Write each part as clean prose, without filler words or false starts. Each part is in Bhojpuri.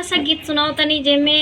प्यारा सा गीत सुनाओ तनी जेमे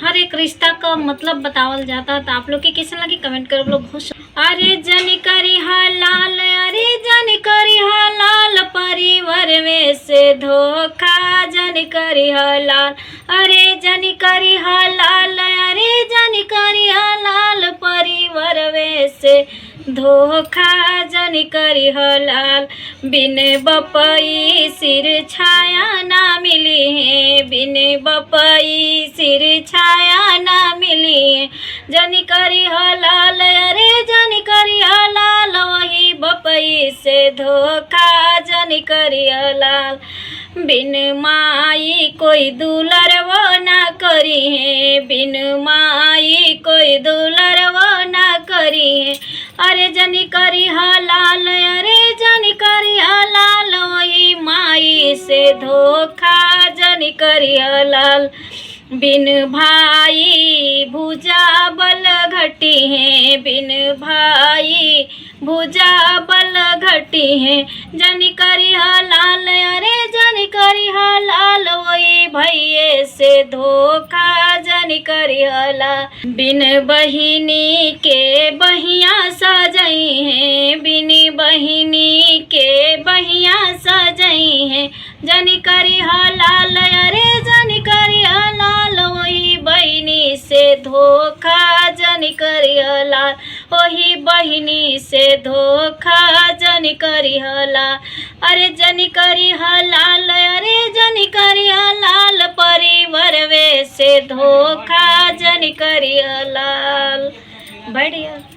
हर एक रिश्ता का मतलब बतावल जाता। तो आप लोग के कैसे लगी कमेंट कर लोग खुश। अरे जनी करी हलाल, अरे जनी करी हलाल, परिवार में से धोखा जनी करी हलाल। अरे जनी करी हलाल, अरे जनी करी हलाल, परिवार में से धोखा जनी करी हलाल। बिन बपई सिर छाया ना मिली है, बिन बपई सिर छाया ना मिली है। जनी करी हलाल, अरे जनी करी हलाल, वही बपई से धोखा जनी करी हलाल। बिन माई कोई दुलर वो ना करी है, बिन माई कोई दुलर वो ना करी है। अरे जनी करी हलाल, अरे जनी करी हलाल, वही माई से धोखा जनी करी हलाल। बिन भाई भुजा बल घटी है, बिन भाई भुजा बल घटी है। जनी करी हलाल, अरे जनी करी हलाल, वही भैये से धोखा जनी करी हलाल। बिन बहिनी के बहिया सजई है, बिन बहिनी के बहिया सजई है। जनी करी हलाल, अरे जनी करी हलाल, वही बहिनी से धोखा जनी करी हलाल, वही बहिनी से धोखा जनी करी हलाल। अरे जनी करी हलाल, अरे जनी करी हलाल, परिवार वे से धोखा जनी करी हलाल। बढ़िया।